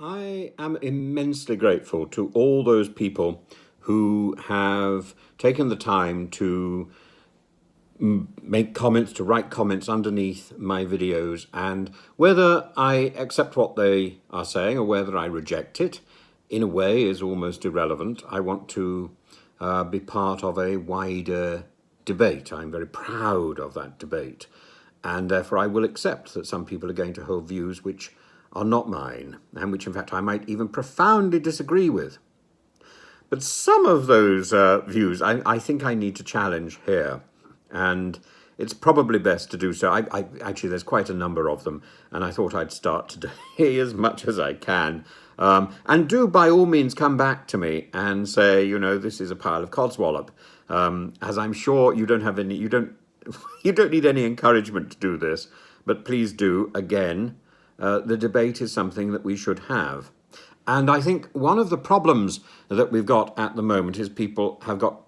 I am immensely grateful to all those people who have taken the time to make comments, to write comments underneath my videos, and whether I accept what they are saying or whether I reject it, in a way, is almost irrelevant. I want to be part of a wider debate. I'm very proud of that debate, and therefore I will accept that some people are going to hold views which are not mine, and which in fact I might even profoundly disagree with. But some of those views I think I need to challenge here, and it's probably best to do so. Actually, there's quite a number of them, and I thought I'd start today as much as I can. And do by all means come back to me and say, this is a pile of codswallop, as I'm sure you don't have any, you don't need any encouragement to do this, but please do. Again, the debate is something that we should have. And I think one of the problems that we've got at the moment is people have got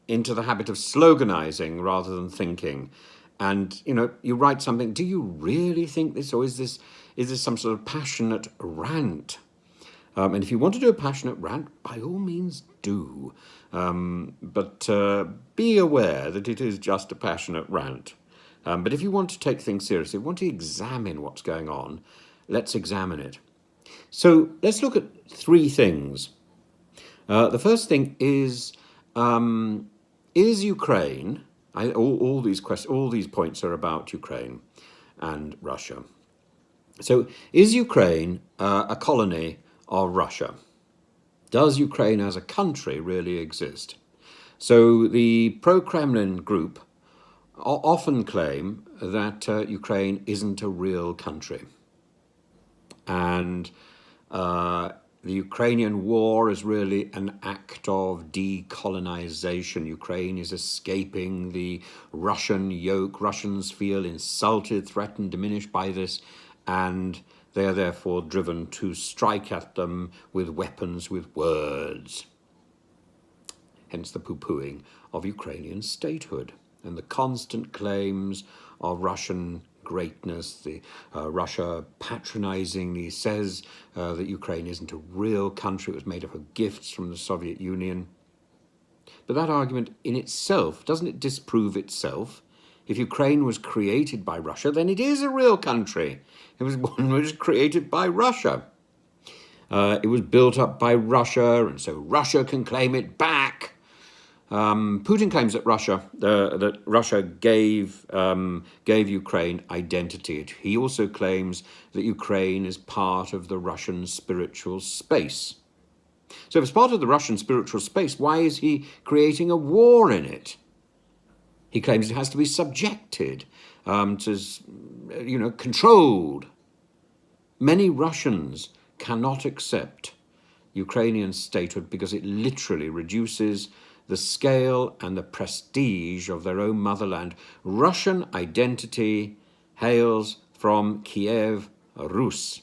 into the habit of sloganizing rather than thinking. And, you write something, do you really think this, or is this some sort of passionate rant? And if you want to do a passionate rant, by all means do. But be aware that it is just a passionate rant. But if you want to take things seriously, want to examine what's going on, let's examine it. So let's look at three things. The first thing is Ukraine? All these points are about Ukraine and Russia. So, is Ukraine a colony of Russia? Does Ukraine as a country really exist? So, the pro-Kremlin group often claim that Ukraine isn't a real country. And the Ukrainian war is really an act of decolonization. Ukraine is escaping the Russian yoke. Russians feel insulted, threatened, diminished by this, and they are therefore driven to strike at them with weapons, with words. Hence the poo-pooing of Ukrainian statehood and the constant claims of Russian greatness, the Russia patronizingly says that Ukraine isn't a real country, it was made up of gifts from the Soviet Union. But that argument in itself, doesn't it disprove itself? If Ukraine was created by Russia, then it is a real country. It was created by Russia. It was built up by Russia, and so Russia can claim it back. Putin claims that Russia gave Ukraine identity. He also claims that Ukraine is part of the Russian spiritual space. So if it's part of the Russian spiritual space, why is he creating a war in it? He claims it has to be subjected, controlled. Many Russians cannot accept Ukrainian statehood because it literally reduces the scale and the prestige of their own motherland. Russian identity hails from Kiev Rus,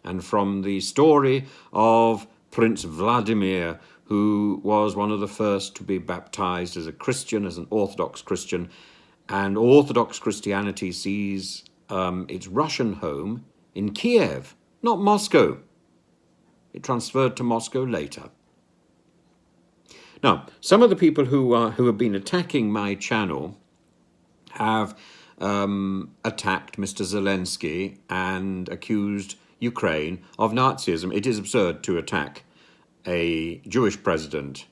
and from the story of Prince Vladimir, who was one of the first to be baptized as a Christian, as an Orthodox Christian. And Orthodox Christianity sees its Russian home in Kiev, not Moscow. It transferred to Moscow later. Now, some of the people who have been attacking my channel have attacked Mr. Zelensky and accused Ukraine of Nazism. It is absurd to attack a Jewish president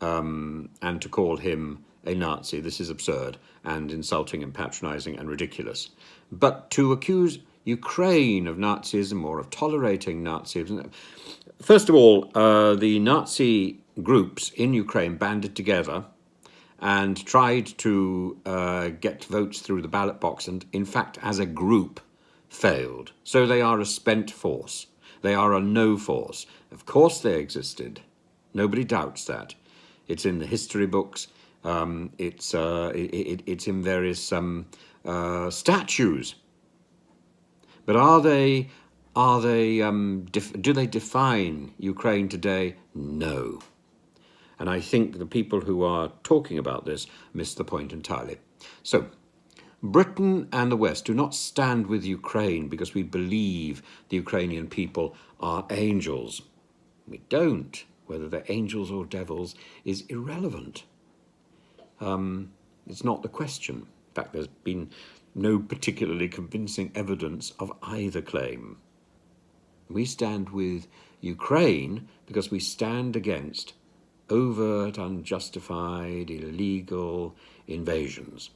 and to call him a Nazi. This is absurd and insulting and patronizing and ridiculous. But to accuse Ukraine of Nazism or of tolerating Nazism, first of all, the Nazi groups in Ukraine banded together and tried to get votes through the ballot box, and in fact, as a group, failed. So they are a spent force. They are a no force. Of course they existed. Nobody doubts that. It's in the history books. It's in various statues. But do they define Ukraine today? No. And I think the people who are talking about this miss the point entirely. So, Britain and the West do not stand with Ukraine because we believe the Ukrainian people are angels. We don't. Whether they're angels or devils is irrelevant. It's not the question. In fact, there's been no particularly convincing evidence of either claim. We stand with Ukraine because we stand against overt, unjustified, illegal invasions.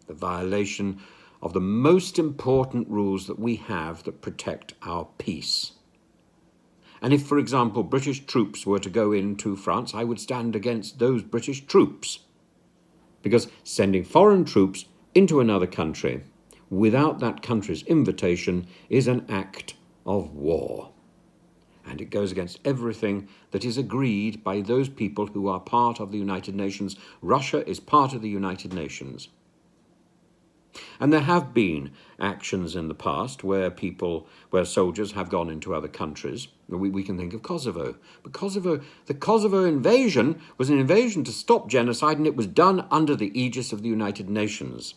The violation of the most important rules that we have that protect our peace. And if, for example, British troops were to go into France, I would stand against those British troops. Because sending foreign troops into another country without that country's invitation is an act of war. And it goes against everything that is agreed by those people who are part of the United Nations. Russia is part of the United Nations. And there have been actions in the past where soldiers have gone into other countries. We can think of Kosovo. But the Kosovo invasion was an invasion to stop genocide, and it was done under the aegis of the United Nations.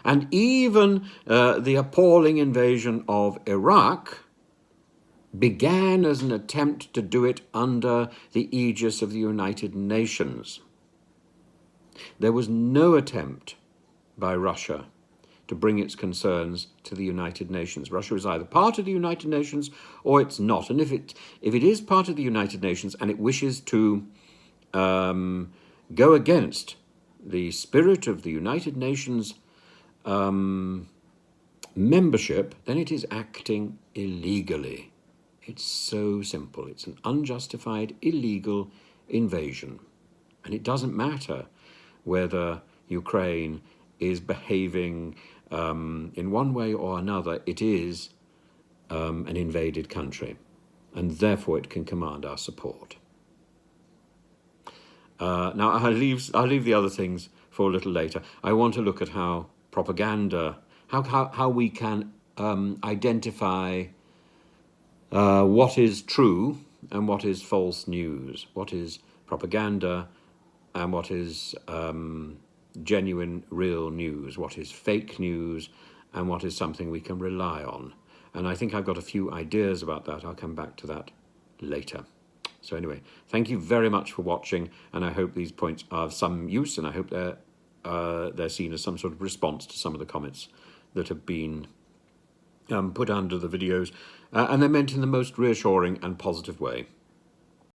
And even the appalling invasion of Iraq began as an attempt to do it under the aegis of the United Nations. There was no attempt by Russia to bring its concerns to the United Nations. Russia is either part of the United Nations or it's not. And if it is part of the United Nations and it wishes to go against the spirit of the United Nations membership, then it is acting illegally. It's so simple. It's an unjustified, illegal invasion. And it doesn't matter whether Ukraine is behaving in one way or another. It is an invaded country, and therefore it can command our support. Now, I'll leave the other things for a little later. I want to look at how propaganda, how we can identify what is true and what is false news, what is propaganda and what is genuine, real news, what is fake news and what is something we can rely on. And I think I've got a few ideas about that. I'll come back to that later. So anyway, thank you very much for watching, and I hope these points are of some use, and I hope they're seen as some sort of response to some of the comments that have been put under the videos, and they're meant in the most reassuring and positive way.